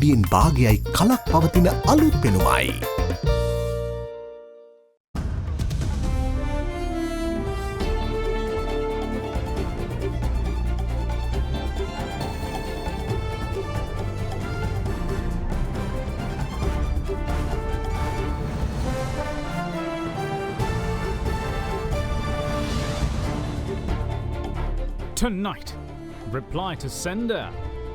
කොඩියෙන් භාගයයි කලක් පවතින අලුත් පෙනුමයි. Tonight, reply to sender.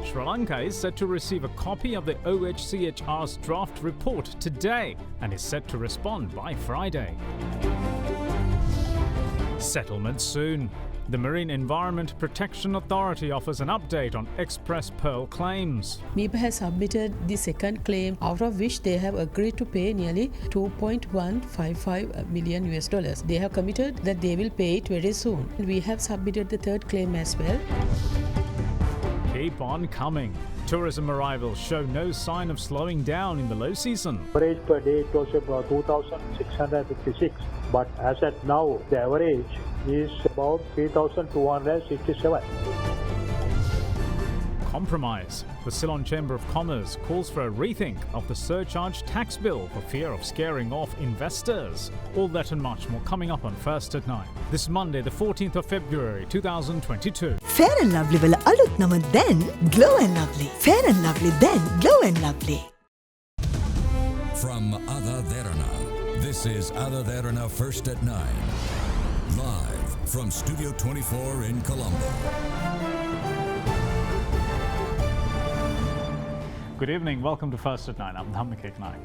Sri Lanka is set to receive a copy of the OHCHR's draft report today and is set to respond by Friday. Settlement soon. The Marine Environment Protection Authority offers an update on Express Pearl claims. MIPA has submitted the second claim, out of which they have agreed to pay nearly $2.155 million US dollars. They have committed that they will pay it very soon. We have submitted the third claim as well. Keep on coming. Tourism arrivals show no sign of slowing down in the low season. Average per day it was about 2,656, but as at now the average is about 3,267. Compromise. The Ceylon Chamber of Commerce calls for a rethink of the surcharge tax bill for fear of scaring off investors. All that and much more coming up on First at 9. This Monday, the 14th of February 2022. Fair and Lovely wala aluth nama then Glow and Lovely. Fair and Lovely then Glow and Lovely. From AdaDerana, this is AdaDerana First at 9. Live from Studio 24 in Colombo. Good evening, welcome to First at 9. I'm Dhammik Naik.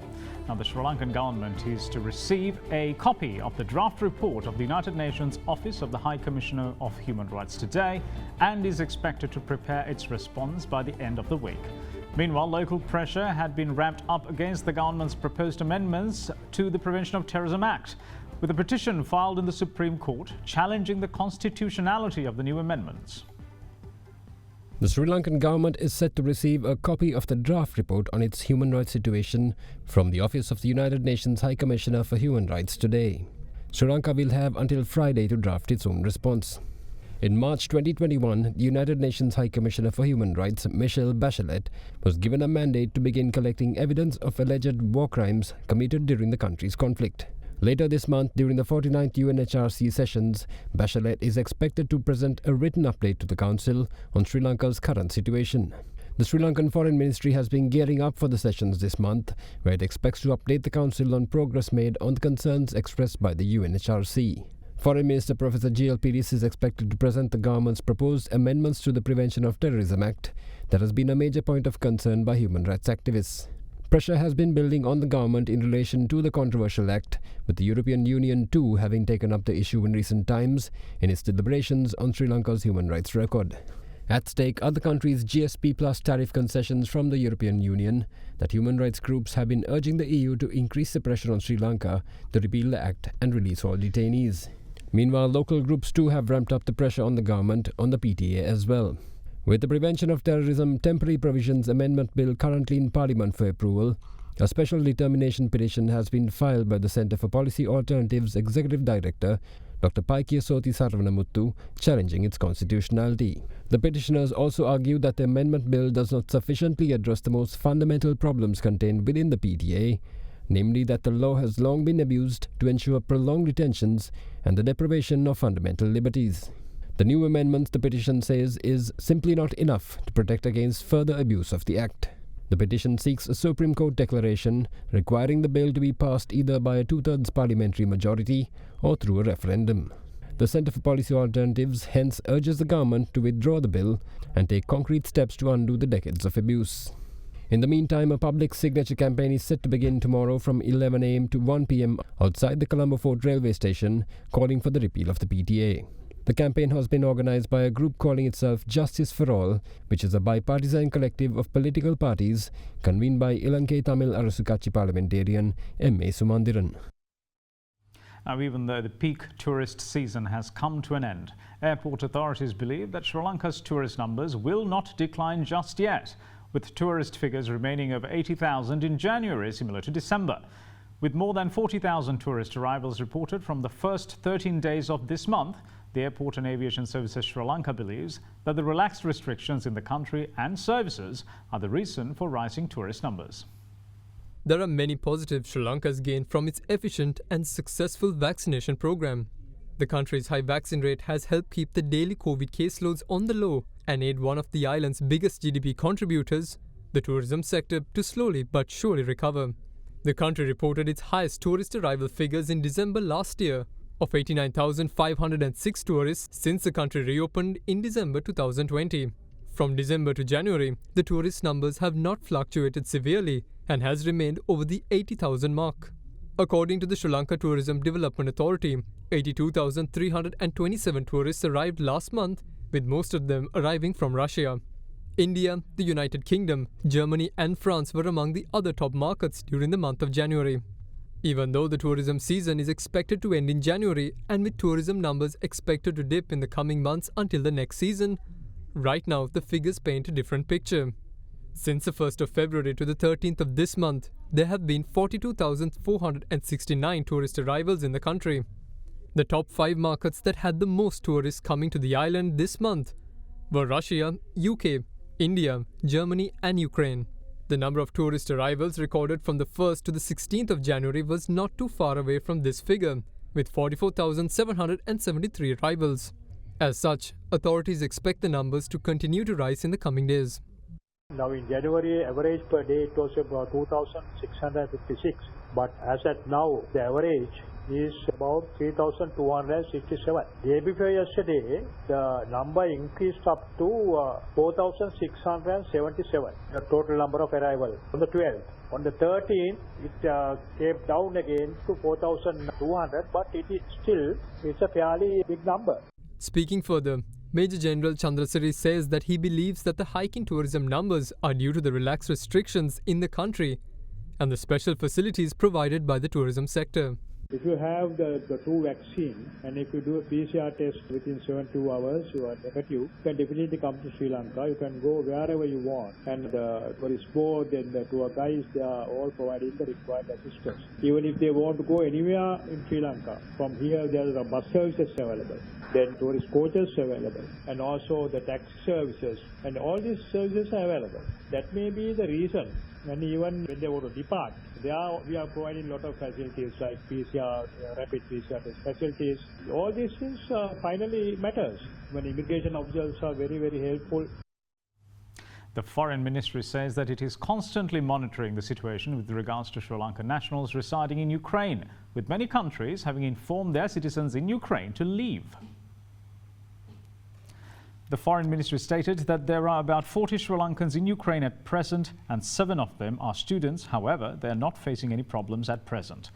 Now, the Sri Lankan government is to receive a copy of the draft report of the United Nations Office of the High Commissioner of Human Rights today and is expected to prepare its response by the end of the week. Meanwhile, local pressure had been ramped up against the government's proposed amendments to the Prevention of Terrorism Act, with a petition filed in the Supreme Court challenging the constitutionality of the new amendments. The Sri Lankan government is set to receive a copy of the draft report on its human rights situation from the Office of the United Nations High Commissioner for Human Rights today. Sri Lanka will have until Friday to draft its own response. In March 2021, the United Nations High Commissioner for Human Rights, Michelle Bachelet, was given a mandate to begin collecting evidence of alleged war crimes committed during the country's conflict. Later this month, during the 49th UNHRC sessions, Bachelet is expected to present a written update to the Council on Sri Lanka's current situation. The Sri Lankan Foreign Ministry has been gearing up for the sessions this month, where it expects to update the Council on progress made on the concerns expressed by the UNHRC. Foreign Minister Professor G.L. Piris is expected to present the government's proposed amendments to the Prevention of Terrorism Act that has been a major point of concern by human rights activists. Pressure has been building on the government in relation to the controversial act, with the European Union too having taken up the issue in recent times in its deliberations on Sri Lanka's human rights record. At stake are the country's GSP plus tariff concessions from the European Union that human rights groups have been urging the EU to increase the pressure on Sri Lanka to repeal the act and release all detainees. Meanwhile, local groups too have ramped up the pressure on the government on the PTA as well. With the Prevention of Terrorism Temporary Provisions Amendment Bill currently in Parliament for approval, a special determination petition has been filed by the Centre for Policy Alternatives Executive Director, Dr. Paikiyasoti Sarvanamuttu, challenging its constitutionality. The petitioners also argue that the amendment bill does not sufficiently address the most fundamental problems contained within the PTA, namely that the law has long been abused to ensure prolonged detentions and the deprivation of fundamental liberties. The new amendments, the petition says, is simply not enough to protect against further abuse of the Act. The petition seeks a Supreme Court declaration requiring the bill to be passed either by a two-thirds parliamentary majority or through a referendum. The Centre for Policy Alternatives hence urges the government to withdraw the bill and take concrete steps to undo the decades of abuse. In the meantime, a public signature campaign is set to begin tomorrow from 11 a.m. to 1 p.m. outside the Colombo Fort railway station, calling for the repeal of the PTA. The campaign has been organised by a group calling itself Justice for All, which is a bipartisan collective of political parties convened by Ilankai Tamil Arasukatchi parliamentarian M.A. Sumandiran. Now, even though the peak tourist season has come to an end, airport authorities believe that Sri Lanka's tourist numbers will not decline just yet, with tourist figures remaining over 80,000 in January, similar to December. With more than 40,000 tourist arrivals reported from the first 13 days of this month, The Airport and Aviation Services Sri Lanka believes that the relaxed restrictions in the country and services are the reason for rising tourist numbers. There are many positives Sri Lanka has gained from its efficient and successful vaccination program. The country's high vaccine rate has helped keep the daily COVID caseloads on the low and aid one of the island's biggest GDP contributors, the tourism sector, to slowly but surely recover. The country reported its highest tourist arrival figures in December last year, of 89,506 tourists since the country reopened in December 2020. From December to January, the tourist numbers have not fluctuated severely and has remained over the 80,000 mark. According to the Sri Lanka Tourism Development Authority, 82,327 tourists arrived last month, with most of them arriving from Russia. India, the United Kingdom, Germany and France were among the other top markets during the month of January. Even though the tourism season is expected to end in January and with tourism numbers expected to dip in the coming months until the next season, right now the figures paint a different picture. Since the 1st of February to the 13th of this month, there have been 42,469 tourist arrivals in the country. The top 5 markets that had the most tourists coming to the island this month were Russia, UK, India, Germany and Ukraine. The number of tourist arrivals recorded from the 1st to the 16th of January was not too far away from this figure, with 44,773 arrivals. As such, authorities expect the numbers to continue to rise in the coming days. Now in January, average per day it was about 2,656, but as at now, the average is about 3,267. Day before yesterday, the number increased up to 4,677, the total number of arrivals on the 12th. On the 13th, it came down again to 4,200, but it is still, it's a fairly big number. Speaking further, Major General Chandrasiri says that he believes that the hike in tourism numbers are due to the relaxed restrictions in the country and the special facilities provided by the tourism sector. If you have the 2 vaccine and if you do a PCR test within 72 hours, you are negative, you can definitely come to Sri Lanka. You can go wherever you want. And for this board and the tour guides, they are all providing the required assistance. Even if they want to go anywhere in Sri Lanka, from here there are bus services available, then tourist coaches available, and also the taxi services, and all these services are available. That may be the reason. And even when they want to depart, we are providing a lot of facilities like PCR, rapid PCR test facilities. All these things finally matters when immigration officials are very, very helpful. The Foreign Ministry says that it is constantly monitoring the situation with regards to Sri Lankan nationals residing in Ukraine, with many countries having informed their citizens in Ukraine to leave. The Foreign Ministry stated that there are about 40 Sri Lankans in Ukraine at present and 7 of them are students. However, they are not facing any problems at present.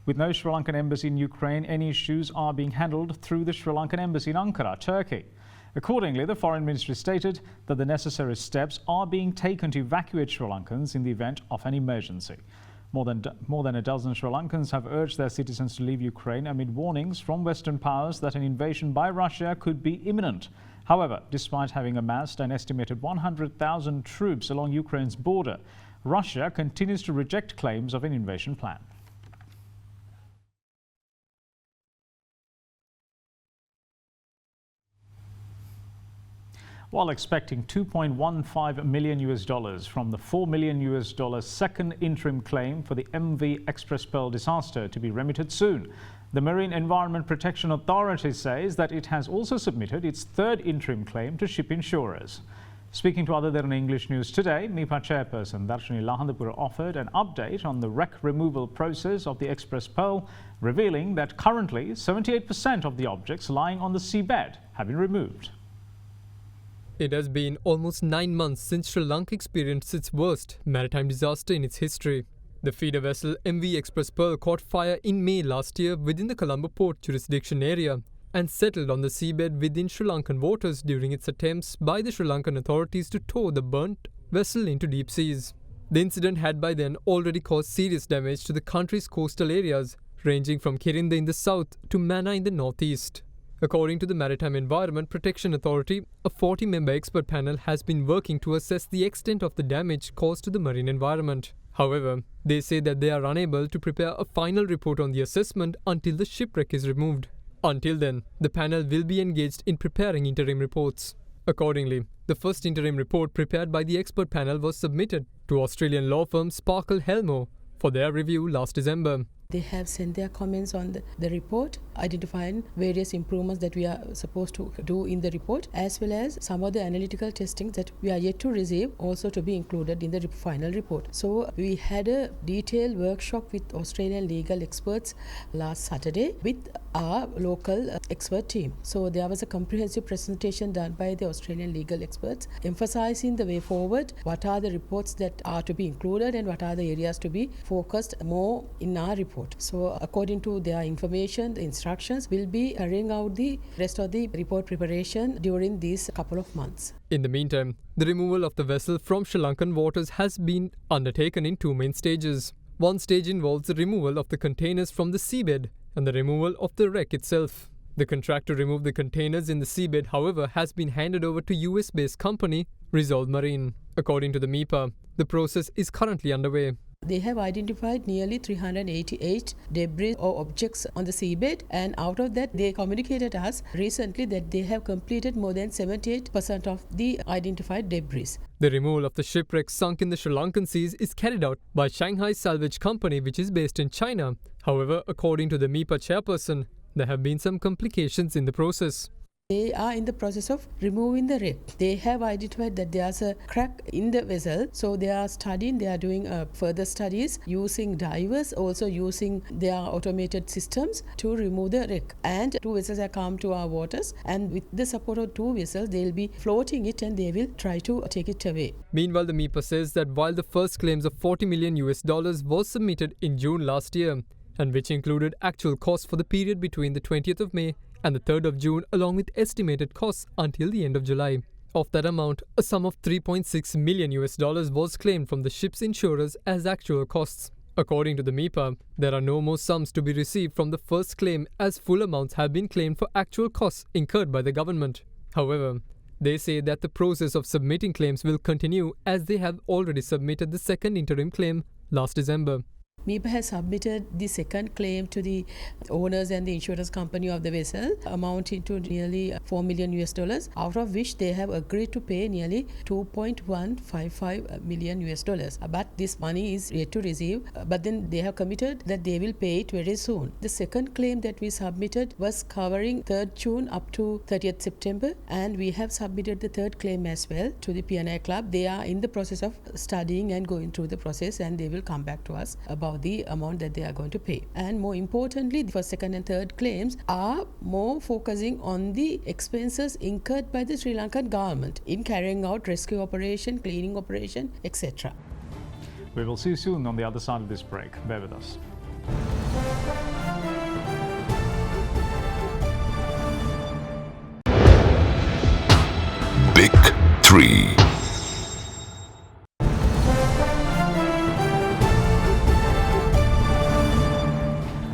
With no Sri Lankan embassy in Ukraine, any issues are being handled through the Sri Lankan embassy in Ankara, Turkey. Accordingly, the Foreign Ministry stated that the necessary steps are being taken to evacuate Sri Lankans in the event of an emergency. More than a dozen Sri Lankans have urged their citizens to leave Ukraine amid warnings from Western powers that an invasion by Russia could be imminent. However, despite having amassed an estimated 100,000 troops along Ukraine's border, Russia continues to reject claims of an invasion plan. While expecting $2.15 million from the $4 million second interim claim for the MV Express Pearl disaster to be remitted soon, the Marine Environment Protection Authority says that it has also submitted its third interim claim to ship insurers. Speaking to AdaDerana English News today, MIPA chairperson Darshini Lahandapura offered an update on the wreck removal process of the Express Pearl, revealing that currently 78% of the objects lying on the seabed have been removed. It has been almost 9 months since Sri Lanka experienced its worst maritime disaster in its history. The feeder vessel MV Express Pearl caught fire in May last year within the Colombo port jurisdiction area and settled on the seabed within Sri Lankan waters during its attempts by the Sri Lankan authorities to tow the burnt vessel into deep seas. The incident had by then already caused serious damage to the country's coastal areas, ranging from Kirinda in the south to Mana in the northeast. According to the Maritime Environment Protection Authority, a 40-member expert panel has been working to assess the extent of the damage caused to the marine environment. However, they say that they are unable to prepare a final report on the assessment until the shipwreck is removed. Until then, the panel will be engaged in preparing interim reports. Accordingly, the first interim report prepared by the expert panel was submitted to Australian law firm Sparkle Helmore for their review last December. They have sent their comments on the report, identifying various improvements that we are supposed to do in the report, as well as some of the analytical testing that we are yet to receive, also to be included in the final report. So we had a detailed workshop with Australian legal experts last Saturday with our local expert team. So there was a comprehensive presentation done by the Australian legal experts, emphasizing the way forward, what are the reports that are to be included and what are the areas to be focused more in our report. So according to their information, the instructions will be carrying out the rest of the report preparation during these couple of months. In the meantime, the removal of the vessel from Sri Lankan waters has been undertaken in two main stages. One stage involves the removal of the containers from the seabed and the removal of the wreck itself. The contract to remove the containers in the seabed, however, has been handed over to US-based company Resolve Marine. According to the MIPA, the process is currently underway. They have identified nearly 388 debris or objects on the seabed, and out of that they communicated us recently that they have completed more than 78% of the identified debris. The removal of the shipwreck sunk in the Sri Lankan seas is carried out by Shanghai Salvage Company, which is based in China. However, according to the MIPA chairperson, there have been some complications in the process. They are in the process of removing the wreck. They have identified that there's a crack in the vessel, so they are studying, they are doing further studies using divers, also using their automated systems to remove the wreck. And 2 vessels have come to our waters, and with the support of 2 vessels, they'll be floating it and they will try to take it away. Meanwhile, the MIPA says that while the first claims of $40 million was submitted in June last year, and which included actual costs for the period between the 20th of May and the 3rd of June, along with estimated costs until the end of July. Of that amount, a sum of $3.6 million was claimed from the ship's insurers as actual costs. According to the MIPA, there are no more sums to be received from the first claim, as full amounts have been claimed for actual costs incurred by the government. However, they say that the process of submitting claims will continue, as they have already submitted the second interim claim last December. MIPA has submitted the second claim to the owners and the insurance company of the vessel, amounting to nearly $4 million, out of which they have agreed to pay nearly $2.155 million. But this money is yet to receive, but then they have committed that they will pay it very soon. The second claim that we submitted was covering 3rd June up to 30th September, and we have submitted the third claim as well to the P&I Club. They are in the process of studying and going through the process, and they will come back to us about the amount that they are going to pay. And more importantly, the first, second and third claims are more focusing on the expenses incurred by the Sri Lankan government in carrying out rescue operation, cleaning operation, etc. We will see you soon on the other side of this break. Bear with us. Big 3.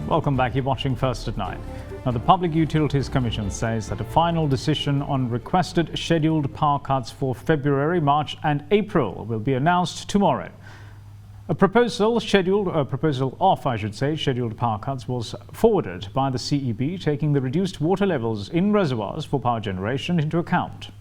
Welcome back. You're watching First at 9. Now, the Public Utilities Commission says that a final decision on requested scheduled power cuts for February, March and April will be announced tomorrow. A proposal of scheduled power cuts was forwarded by the CEB, taking the reduced water levels in reservoirs for power generation into account.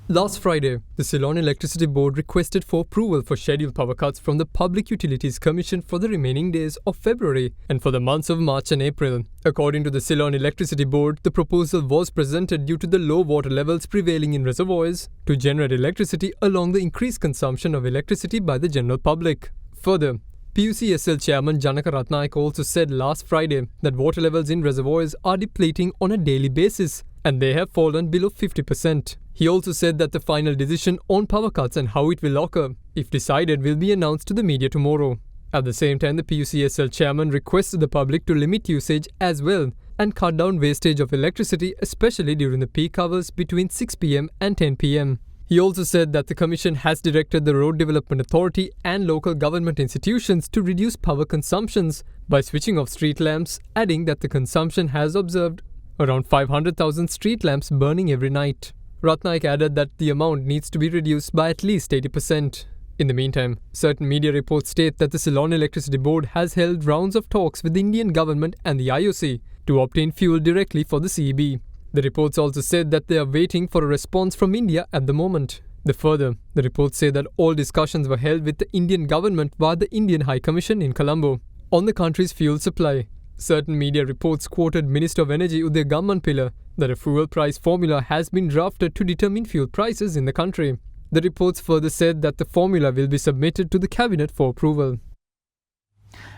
Last Friday, the Ceylon Electricity Board requested for approval for scheduled power cuts from the Public Utilities Commission for the remaining days of February and for the months of March and April. According to the Ceylon Electricity Board, the proposal was presented due to the low water levels prevailing in reservoirs to generate electricity along the increased consumption of electricity by the general public. Further, PUCSL Chairman Janaka Ratnayaka also said last Friday that water levels in reservoirs are depleting on a daily basis and they have fallen below 50%. He also said that the final decision on power cuts and how it will occur, if decided, will be announced to the media tomorrow. At the same time, the PUCSL chairman requested the public to limit usage as well and cut down wastage of electricity, especially during the peak hours between 6 p.m. and 10 p.m. He also said that the Commission has directed the Road Development Authority and local government institutions to reduce power consumptions by switching off street lamps, adding that the consumption has observed around 500,000 street lamps burning every night. Ratnaik added that the amount needs to be reduced by at least 80%. In the meantime, certain media reports state that the Ceylon Electricity Board has held rounds of talks with the Indian government and the IOC to obtain fuel directly for the CEB. The reports also said that they are waiting for a response from India at the moment. The reports say that all discussions were held with the Indian government via the Indian High Commission in Colombo on the country's fuel supply. Certain media reports quoted Minister of Energy Uday Gammanpilla that a fuel price formula has been drafted to determine fuel prices in the country. The reports further said that the formula will be submitted to the cabinet for approval.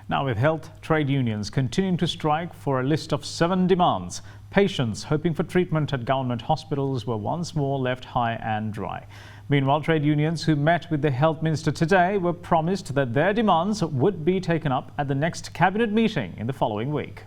Now, with health trade unions continuing to strike for a list of 7 demands, patients hoping for treatment at government hospitals were once more left high and dry. Meanwhile, trade unions who met with the health minister today were promised that their demands would be taken up at the next cabinet meeting in the following week.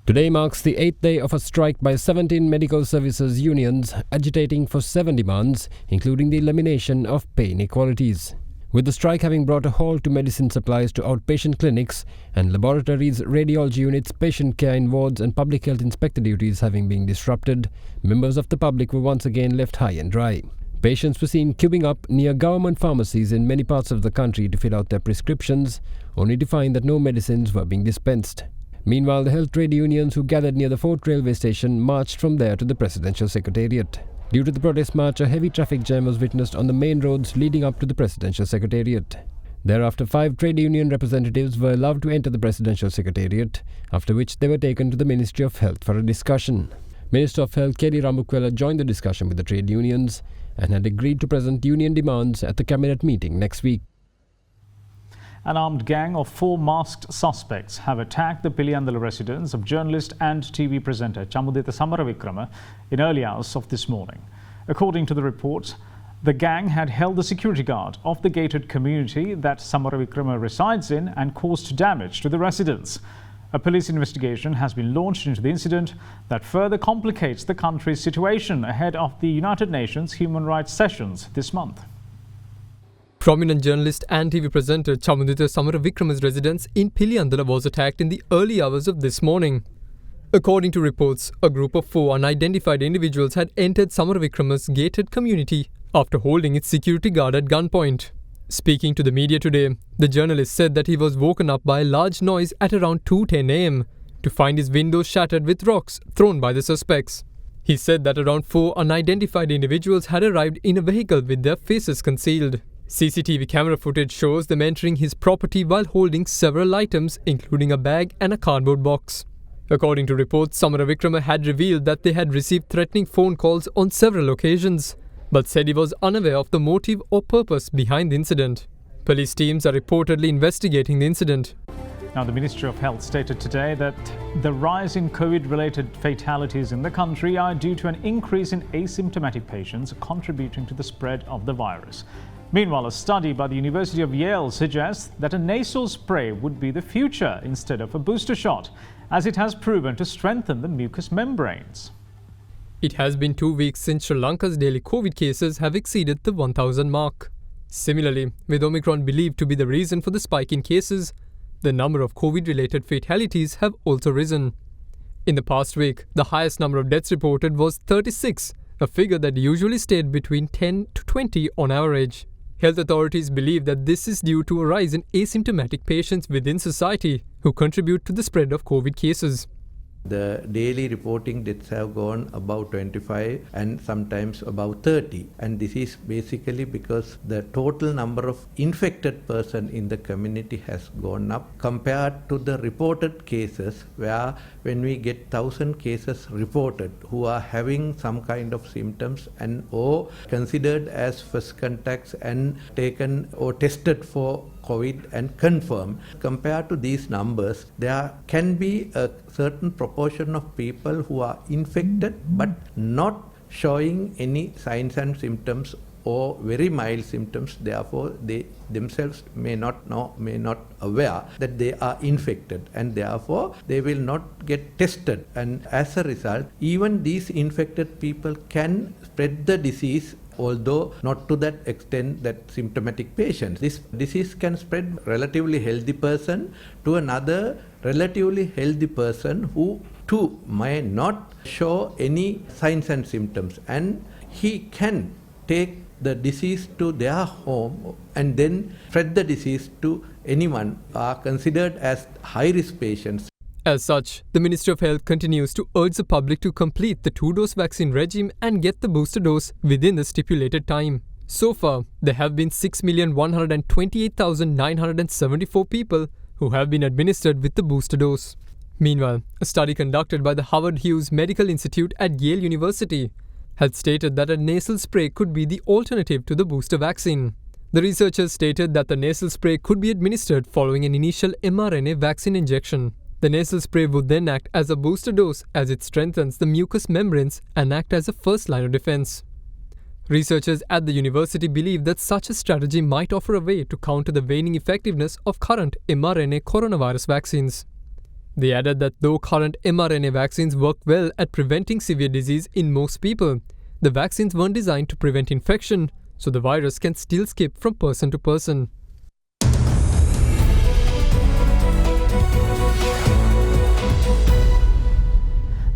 Today marks the 8th day of a strike by 17 medical services unions agitating for 7 demands, including the elimination of pay inequalities. With the strike having brought a halt to medicine supplies to outpatient clinics and laboratories, radiology units, patient care in wards and public health inspector duties having been disrupted, members of the public were once again left high and dry. Patients were seen queuing up near government pharmacies in many parts of the country to fill out their prescriptions, only to find that no medicines were being dispensed. Meanwhile, the health trade unions who gathered near the Fort Railway Station marched from there to the Presidential Secretariat. Due to the protest march, a heavy traffic jam was witnessed on the main roads leading up to the Presidential Secretariat. Thereafter, 5 trade union representatives were allowed to enter the Presidential Secretariat, after which they were taken to the Ministry of Health for a discussion. Minister of Health K.D. Ramukwela joined the discussion with the trade unions and had agreed to present union demands at the cabinet meeting next week. An armed gang of 4 masked suspects have attacked the Piliyandala residence of journalist and TV presenter Chamudita Samaravikrama in early hours of this morning. According to the reports, the gang had held the security guard of the gated community that Samaravikrama resides in and caused damage to the residence. A police investigation has been launched into the incident that further complicates the country's situation ahead of the United Nations Human Rights Sessions this month. Prominent journalist and TV presenter Chamudita Samaravikrama's residence in Piliyandala was attacked in the early hours of this morning. According to reports, a group of 4 unidentified individuals had entered Samaravikrama's gated community after holding its security guard at gunpoint. Speaking to the media today, the journalist said that he was woken up by a large noise at around 2:10 am to find his windows shattered with rocks thrown by the suspects. He said that around 4 unidentified individuals had arrived in a vehicle with their faces concealed. CCTV camera footage shows them entering his property while holding several items, including a bag and a cardboard box. According to reports, Samaravikrama had revealed that they had received threatening phone calls on several occasions, but said he was unaware of the motive or purpose behind the incident. Police teams are reportedly investigating the incident. Now, the Ministry of Health stated today that the rise in COVID-related fatalities in the country are due to an increase in asymptomatic patients contributing to the spread of the virus. Meanwhile, a study by the University of Yale suggests that a nasal spray would be the future instead of a booster shot, as it has proven to strengthen the mucous membranes. It has been 2 weeks since Sri Lanka's daily COVID cases have exceeded the 1,000 mark. Similarly, with Omicron believed to be the reason for the spike in cases, the number of COVID-related fatalities have also risen. In the past week, the highest number of deaths reported was 36, a figure that usually stayed between 10 to 20 on average. Health authorities believe that this is due to a rise in asymptomatic patients within society who contribute to the spread of COVID cases. The daily reporting deaths have gone above 25 and sometimes above 30, and this is basically because the total number of infected persons in the community has gone up compared to the reported cases, where when we get 1,000 cases reported who are having some kind of symptoms and or considered as first contacts and taken or tested for COVID and confirmed. Compared to these numbers, there can be a certain proportion of people who are infected but not showing any signs and symptoms or very mild symptoms. Therefore, they themselves may not aware that they are infected, and therefore they will not get tested. And as a result, even these infected people can spread the disease, although not to that extent that symptomatic patients. This disease can spread relatively healthy person to another relatively healthy person who too may not show any signs and symptoms, and he can take the disease to their home and then spread the disease to anyone are considered as high-risk patients. As such, the Ministry of Health continues to urge the public to complete the 2-dose vaccine regime and get the booster dose within the stipulated time. So far, there have been 6,128,974 people who have been administered with the booster dose. Meanwhile, a study conducted by the Howard Hughes Medical Institute at Yale University had stated that a nasal spray could be the alternative to the booster vaccine. The researchers stated that the nasal spray could be administered following an initial mRNA vaccine injection. The nasal spray would then act as a booster dose as it strengthens the mucous membranes and act as a first line of defense. Researchers at the university believe that such a strategy might offer a way to counter the waning effectiveness of current mRNA coronavirus vaccines. They added that though current mRNA vaccines work well at preventing severe disease in most people, the vaccines weren't designed to prevent infection, so the virus can still skip from person to person.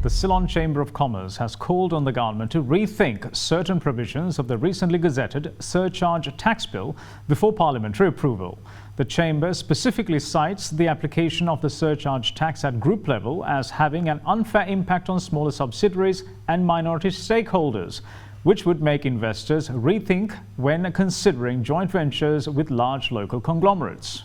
The Ceylon Chamber of Commerce has called on the government to rethink certain provisions of the recently gazetted surcharge tax bill before parliamentary approval. The Chamber specifically cites the application of the surcharge tax at group level as having an unfair impact on smaller subsidiaries and minority stakeholders, which would make investors rethink when considering joint ventures with large local conglomerates.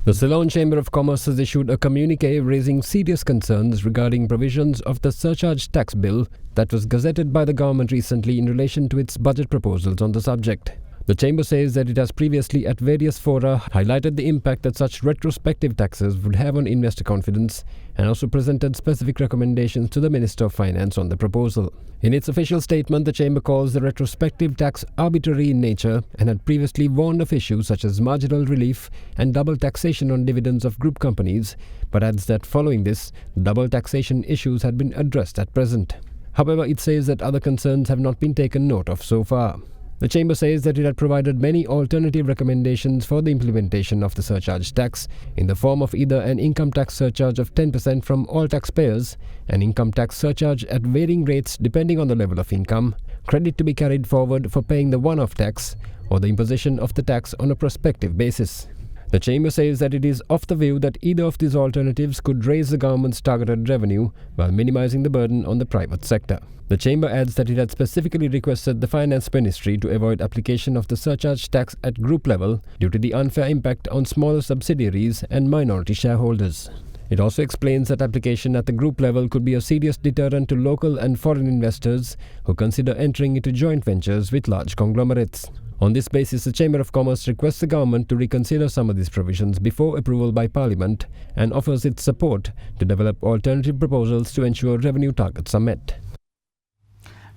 The Ceylon Chamber of Commerce has issued a communique raising serious concerns regarding provisions of the surcharge tax bill that was gazetted by the government recently in relation to its budget proposals on the subject. The Chamber says that it has previously at various fora highlighted the impact that such retrospective taxes would have on investor confidence and also presented specific recommendations to the Minister of Finance on the proposal. In its official statement, the Chamber calls the retrospective tax arbitrary in nature and had previously warned of issues such as marginal relief and double taxation on dividends of group companies, but adds that following this, double taxation issues had been addressed at present. However, it says that other concerns have not been taken note of so far. The Chamber says that it had provided many alternative recommendations for the implementation of the surcharge tax in the form of either an income tax surcharge of 10% from all taxpayers, an income tax surcharge at varying rates depending on the level of income, credit to be carried forward for paying the one-off tax, or the imposition of the tax on a prospective basis. The Chamber says that it is of the view that either of these alternatives could raise the government's targeted revenue while minimizing the burden on the private sector. The Chamber adds that it had specifically requested the Finance Ministry to avoid application of the surcharge tax at group level due to the unfair impact on smaller subsidiaries and minority shareholders. It also explains that application at the group level could be a serious deterrent to local and foreign investors who consider entering into joint ventures with large conglomerates. On this basis, the Chamber of Commerce requests the government to reconsider some of these provisions before approval by Parliament and offers its support to develop alternative proposals to ensure revenue targets are met.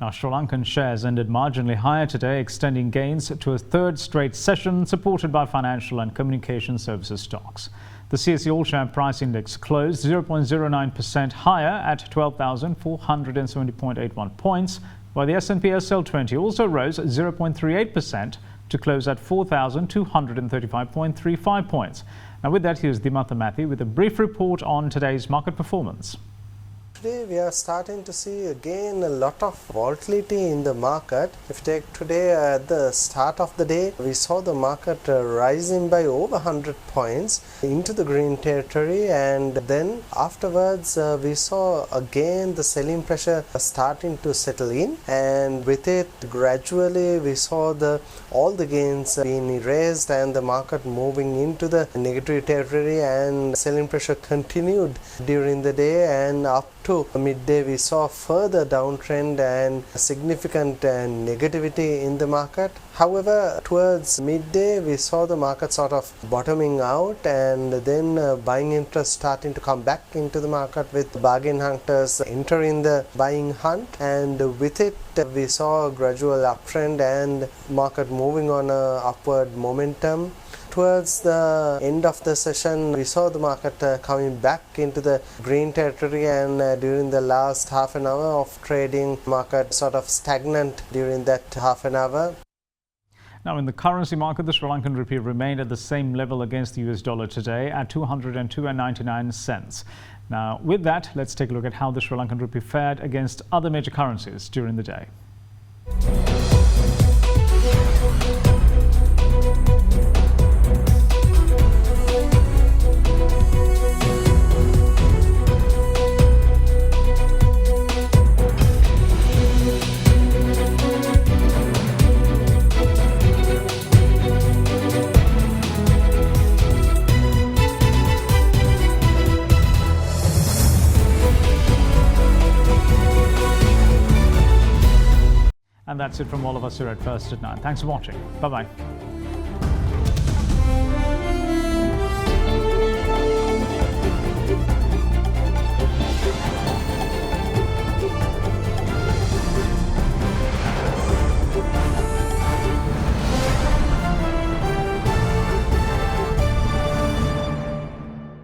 Now, Sri Lankan shares ended marginally higher today, extending gains to a third straight session supported by financial and communication services stocks. The CSE All-Share Price Index closed 0.09% higher at 12,470.81 points, while the S&P SL20 also rose 0.38% to close at 4,235.35 points. Now, with that, here's Dimatha Mathi with a brief report on today's market performance. Today we are starting to see again a lot of volatility in the market. If you take today at the start of the day, we saw the market rising by over 100 points into the green territory, and then afterwards we saw again the selling pressure starting to settle in, and with it gradually we saw all the gains being erased and the market moving into the negative territory, and selling pressure continued during the day, and up to midday we saw further downtrend and significant negativity in the market. However, towards midday we saw the market sort of bottoming out, and then buying interest starting to come back into the market with bargain hunters entering the buying hunt, and with it we saw a gradual uptrend and market moving on a upward momentum. Towards the end of the session, we saw the market coming back into the green territory, and during the last half an hour of trading, market sort of stagnant during that half an hour. Now, in the currency market, the Sri Lankan rupee remained at the same level against the US dollar today at 202.99 cents. Now, with that, let's take a look at how the Sri Lankan rupee fared against other major currencies during the day. And that's it from all of us here at First at 9. Thanks for watching. Bye-bye.